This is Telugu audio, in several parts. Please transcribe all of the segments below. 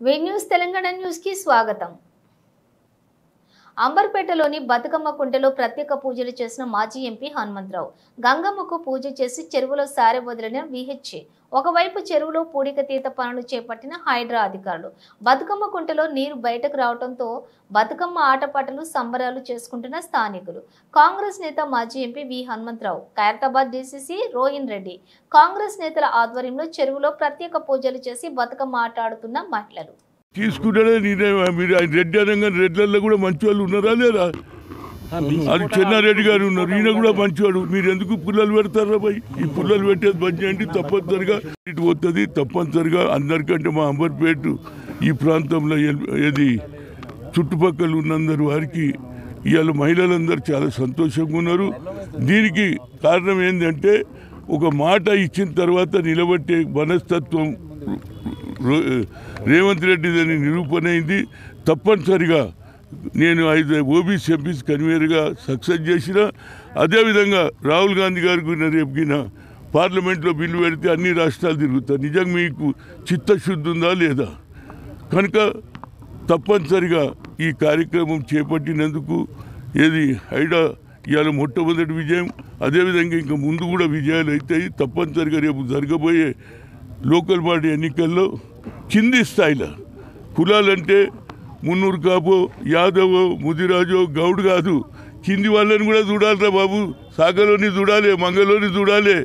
వి న్యూస్ తెలంగాణ న్యూస్ కి స్వాగతం। అంబర్పేటలోని బతుకమ్మ కుంటలో ప్రత్యేక పూజలు చేసిన మాజీ ఎంపీ హనుమంతరావు గంగమ్మకు పూజ చేసి చెరువులో సారె వదిలిన విహెచ్ ఒకవైపు చెరువులో పూడికతీత పనులు చేపట్టిన హైడ్రా అధికారులు బతుకమ్మ కుంటలో నీరు బయటకు రావడంతో బతుకమ్మ ఆటపాటలు సంబరాలు చేసుకుంటున్న స్థానికులు। కాంగ్రెస్ నేత మాజీ MP V Hanumantha Rao Khairatabad DCC Rohin Reddy Congress నేతల ఆధ్వర్యంలో చెరువులో ప్రత్యేక పూజలు చేసి బతుకమ్మ ఆట ఆడుతున్న మహిళలు తీసుకుంటాడే మీరు ఆయన రెడ్డి అనగా రెడ్లలో కూడా మంచి వాళ్ళు ఉన్నారా లేదా? అది చెన్నారెడ్డి గారు ఉన్నారు, ఈయన కూడా మంచివాడు। మీరు ఎందుకు పుల్లలు పెడతారా భయ్? ఈ పుల్లలు పెట్టేది బంద్ చేయండి, తప్పనిసరిగా ఇటు పోతుంది। తప్పనిసరిగా అందరికంటే మా అంబర్పేట ఈ ప్రాంతంలో ఏది చుట్టుపక్కల ఉన్నందరూ వారికి ఇవాళ మహిళలందరూ చాలా సంతోషంగా ఉన్నారు। దీనికి కారణం ఏంటంటే ఒక మాట ఇచ్చిన తర్వాత నిలబట్టే మనస్తత్వం రేవంత్ రెడ్డి దాన్ని నిరూపణ అయింది। తప్పనిసరిగా నేను 5 ఓబీసీ ఎంపీస్ కన్వీనర్గా సక్సెస్ చేసిన, అదేవిధంగా రాహుల్ గాంధీ గారికి రేపుగిన పార్లమెంట్లో బిల్లు పెడితే అన్ని రాష్ట్రాలు తిరుగుతారు। నిజంగా మీకు చిత్తశుద్ధి ఉందా లేదా? కనుక తప్పనిసరిగా ఈ కార్యక్రమం చేపట్టినందుకు ఏది హైడా ఇవాళ మొట్టమొదటి విజయం, అదేవిధంగా ఇంకా ముందు కూడా విజయాలు అవుతాయి। తప్పనిసరిగా రేపు జరగబోయే లోకల్ బాడీ ఎన్నికల్లో కింది స్థాయిలో కులాలంటే మున్నూరు కాపో యాదవో ముదిరాజో గౌడ్ కాదు, కింది వాళ్ళని కూడా చూడాలిరా బాబు। సాగలోని చూడాలి, మంగలోని చూడాలి,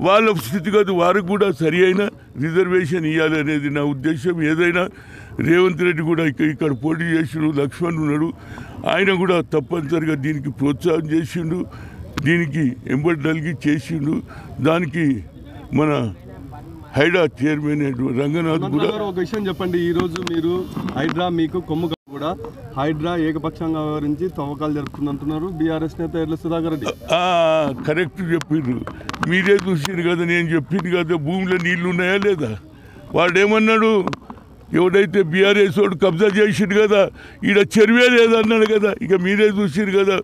వాళ్ళ స్థితిగతి వారికి కూడా సరి అయిన రిజర్వేషన్ ఇవ్వాలి అనేది నా ఉద్దేశం। ఏదైనా రేవంత్ రెడ్డి కూడా ఇక్కడ పోటీ చేసిండు, లక్ష్మణ్ ఉన్నాడు, ఆయన కూడా తప్పనిసరిగా దీనికి ప్రోత్సాహం చేసిండు, దీనికి ఎంబడి నలిగి చేసిండు। దానికి మన హైడ్రా చైర్మన్ రంగనాథ్ కూడా ఒక విషయం చెప్పండి। ఈ రోజు మీరు హైడ్రా మీకు కొమ్ము కూడా హైడ్రా ఏకపక్షంగా వ్యవహరించి తవ్వకాలు జరుపుతుందంటున్నారు బీఆర్ఎస్ నేత ఎర్ల సుధాకర్ రెడ్డి। కరెక్ట్ చెప్పిండ్రు, మీరే చూసిండ్రు కదా, నేను చెప్పింది కదా భూమిలో నీళ్లు ఉన్నాయా లేదా? వాడేమన్నాడు, ఎవడైతే బీఆర్ఎస్ వాడు కబ్జా చేసిండు కదా, ఈడ చెరువే లేదన్నాడు కదా। ఇక మీరే చూసిరు కదా,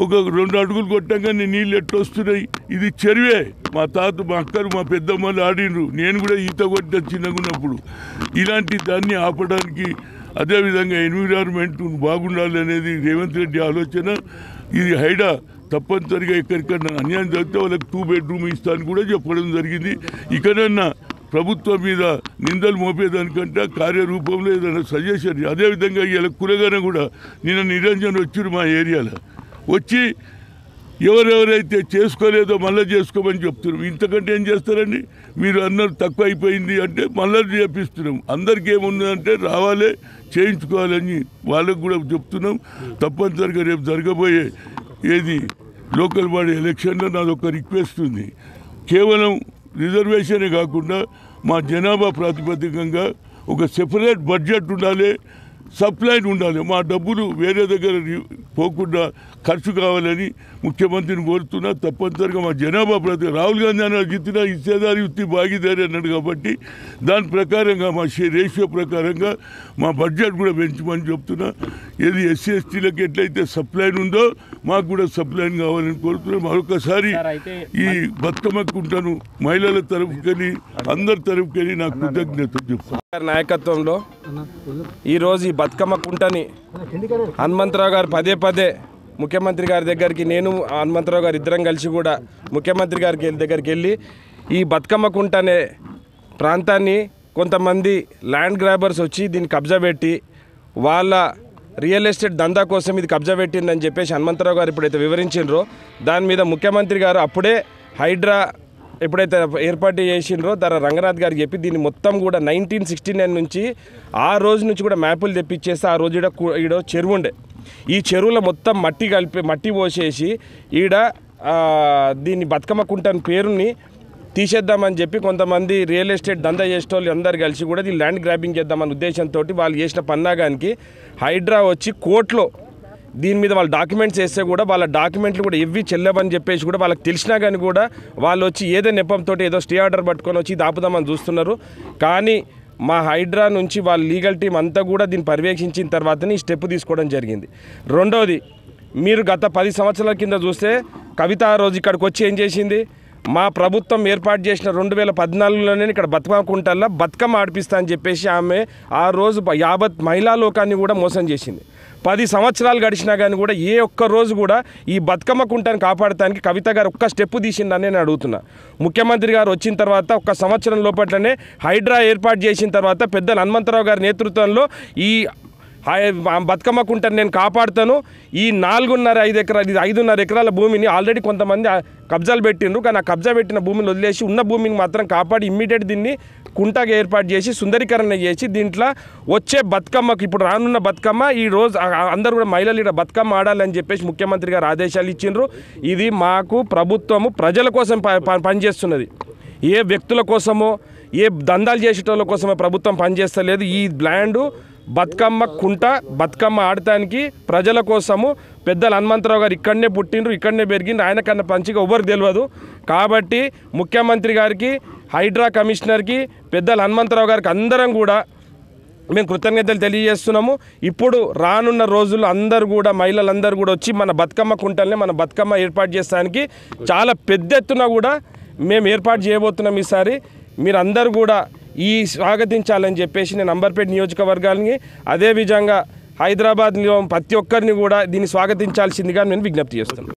ఒక 2 అడుగులు కొట్టంగానే నీళ్ళు ఎట్టొస్తున్నాయి, ఇది చెరువే। మా తాత మా అక్కలు మా పెద్దమ్మలు ఆడినరు, నేను కూడా ఈత కొట్టిన చిన్నగా ఉన్నప్పుడు। ఇలాంటి దాన్ని ఆపడానికి అదేవిధంగా ఎన్విరాన్మెంట్ బాగుండాలి అనేది రేవంత్ రెడ్డి ఆలోచన। ఇది హైడా తప్పనిసరిగా ఎక్కడికన్నా అన్యాయం జరిగితే వాళ్ళకి 2 బెడ్రూమ్ ఇస్తాను కూడా చెప్పడం జరిగింది। ఇకనన్నా ప్రభుత్వం మీద నిందలు మోపేదానికంటే కార్యరూపంలో ఏదైనా సజెషన్, అదేవిధంగా ఇలా కులగానే కూడా నిన్న నిరంజన్ వచ్చారు మా ఏరియాలో, వచ్చి ఎవరెవరైతే చేసుకోలేదో మళ్ళీ చేసుకోమని చెప్తున్నాం। ఇంతకంటే ఏం చేస్తారండి? మీరు అన్నారు తక్కువ అయిపోయింది అంటే మళ్ళీ చేపిస్తున్నాం। అందరికీ ఏముందంటే రావాలి చేయించుకోవాలని వాళ్ళకు కూడా చెప్తున్నాం। తప్పనిసరిగా రేపు జరగబోయే ఏది లోకల్ బాడీ ఎలక్షన్లో నాదొక రిక్వెస్ట్ ఉంది, కేవలం రిజర్వేషనే కాకుండా మా జనాభా ప్రాతిపదికంగా ఒక సెపరేట్ బడ్జెట్ ఉండాలి, సప్లైన్ ఉండాలి। మా డబ్బులు వేరే దగ్గర పోకుండా ఖర్చు కావాలని ముఖ్యమంత్రిని కోరుతున్నా। తప్పనిసరిగా మా జనాభా ప్రతి రాహుల్ గాంధీ అన్న జిత్తిన హిస్సేదారి యుక్తి భాగీదారి అన్నాడు కాబట్టి దాని ప్రకారంగా మా రేషియో ప్రకారంగా మా బడ్జెట్ కూడా పెంచమని చెప్తున్నా। ఏది ఎస్సీ ఎస్టీలకు ఎట్లయితే సప్లైన్ ఉందో మాకు కూడా సప్లైన్ కావాలని కోరుతున్నాం। మరొకసారి ఈ బతుకమ్మ కుంటను మహిళల తరఫుకెళ్ళి అందరి తరఫుకెళ్ళి నాకు కృతజ్ఞతలు చెప్తాను। నాయకత్వంలో ఈరోజు ఈ బతుకమ్మ కుంటని హనుమంతరావు గారు పదే ముఖ్యమంత్రి గారి దగ్గరికి, నేను హనుమంతరావు గారు ఇద్దరం కలిసి కూడా ముఖ్యమంత్రి గారి దగ్గరికి వెళ్ళి ఈ బతుకమ్మ కుంట అనే ప్రాంతాన్ని కొంతమంది ల్యాండ్ గ్రాబర్స్ వచ్చి దీన్ని కబ్జా పెట్టి వాళ్ళ రియల్ ఎస్టేట్ దందా కోసం ఇది కబ్జా పెట్టిందని చెప్పేసి హనుమంతరావు గారు ఎప్పుడైతే వివరించారో దాని మీద ముఖ్యమంత్రి గారు అప్పుడే హైడ్రా ఎప్పుడైతే ఏర్పాటు చేసిండ్రో దాని రంగనాథ్ గారికి చెప్పి దీన్ని మొత్తం కూడా 1969 నుంచి ఆ రోజు నుంచి కూడా మ్యాపులు తెప్పించేస్తే ఆ రోజు ఈడ చెరువు ఉండే, ఈ చెరువులో మొత్తం మట్టి పోసేసి ఈడ దీన్ని బతుకమ్మ కుంటని పేరుని తీసేద్దామని చెప్పి కొంతమంది రియల్ ఎస్టేట్ దందా చేసేటోళ్ళు అందరు కలిసి కూడా దీన్ని ల్యాండ్ గ్రాబింగ్ చేద్దామని ఉద్దేశంతో వాళ్ళు చేసిన పన్నాగానికి హైడ్రా వచ్చి కోర్టులో దీని మీద వాళ్ళ డాక్యుమెంట్స్ వేస్తే కూడా వాళ్ళ డాక్యుమెంట్లు కూడా ఇవ్వి చెల్లవని చెప్పేసి కూడా వాళ్ళకి తెలిసినా కానీ కూడా వాళ్ళు వచ్చి ఏదో నెపంతో ఏదో స్టే ఆర్డర్ పట్టుకొని వచ్చి దాపుదామని చూస్తున్నారు। కానీ మా హైడ్రా నుంచి వాళ్ళ లీగల్ టీం అంతా కూడా దీన్ని పర్యవేక్షించిన తర్వాతనే ఈ స్టెప్ తీసుకోవడం జరిగింది। రెండోది, మీరు గత 10 సంవత్సరాల కింద చూస్తే కవిత రోజు ఇక్కడికి వచ్చి ఏం చేసింది, మా ప్రభుత్వం ఏర్పాటు చేసిన 2014లోనే ఇక్కడ బతుకమ్మ కుంటల్లో బతుకమ్మ ఆడిపిస్తా అని చెప్పేసి ఆమె ఆ రోజు యావత్ మహిళా లోకాన్ని కూడా మోసం చేసింది. 10 సంవత్సరాలు గడిచినా కానీ కూడా ఏ ఒక్క రోజు కూడా ఈ బతుకమ్మ కుంటను కాపాడటానికి కవిత గారు ఒక్క స్టెప్ తీసిందని నేను అడుగుతున్నా. ముఖ్యమంత్రి గారు వచ్చిన తర్వాత ఒక్క సంవత్సరం లోపట్లనే హైడ్రా ఏర్పాటు చేసిన తర్వాత పెద్దలు హనుమంతరావు గారి నేతృత్వంలో ఈ బతుకమ్మ కుంటను నేను కాపాడుతాను. ఈ 5.5 ఎకరాల భూమిని ఆల్రెడీ కొంతమంది కబ్జాలు పెట్టిండ్రు, కానీ ఆ కబ్జా పెట్టిన భూమిని వదిలేసి ఉన్న భూమిని మాత్రం కాపాడి ఇమ్మీడియట్ దీన్ని కుంటగా ఏర్పాటు చేసి సుందరీకరణ చేసి దీంట్లో వచ్చే బతుకమ్మకి ఇప్పుడు రానున్న బతుకమ్మ ఈ రోజు అందరూ కూడా మహిళలు ఇక్కడ బతుకమ్మ ఆడాలని చెప్పేసి ముఖ్యమంత్రి గారు ఆదేశాలు ఇచ్చిండ్రు. ఇది మాకు ప్రభుత్వము ప్రజల కోసం పనిచేస్తున్నది. ఏ వ్యక్తుల కోసమో ఏ దందాలు చేసేటోళ్ళ కోసమో ప్రభుత్వం పనిచేస్తలేదు. ఈ ల్యాండు బతుకమ్మ కుంట బతుకమ్మ ఆడటానికి ప్రజల కోసము పెద్దలు హనుమంతరావు గారు ఇక్కడనే పుట్టిండ్రు, ఇక్కడనే పెరిగిండ్రు. ఆయన కన్నా పంచిగా ఎవరికి తెలియదు. కాబట్టి ముఖ్యమంత్రి గారికి, హైడ్రా కమిషనర్కి, పెద్దలు హనుమంతరావు గారికి అందరం కూడా మేము కృతజ్ఞతలు తెలియజేస్తున్నాము. ఇప్పుడు రానున్న రోజుల్లో అందరూ కూడా మహిళలందరూ కూడా వచ్చి మన బతుకమ్మ కుంటల్ని మన బతుకమ్మ ఏర్పాటు చేస్తానికి చాలా పెద్ద ఎత్తున కూడా మేము ఏర్పాటు చేయబోతున్నాం. ఈసారి మీరందరూ కూడా ఈ స్వాగతించాలని చెప్పేసి నేను అంబర్పేట నియోజకవర్గాన్ని అదేవిధంగా హైదరాబాద్లో ప్రతి ఒక్కరిని కూడా దీన్ని స్వాగతించాల్సిందిగా నేను విజ్ఞప్తి చేస్తున్నాను.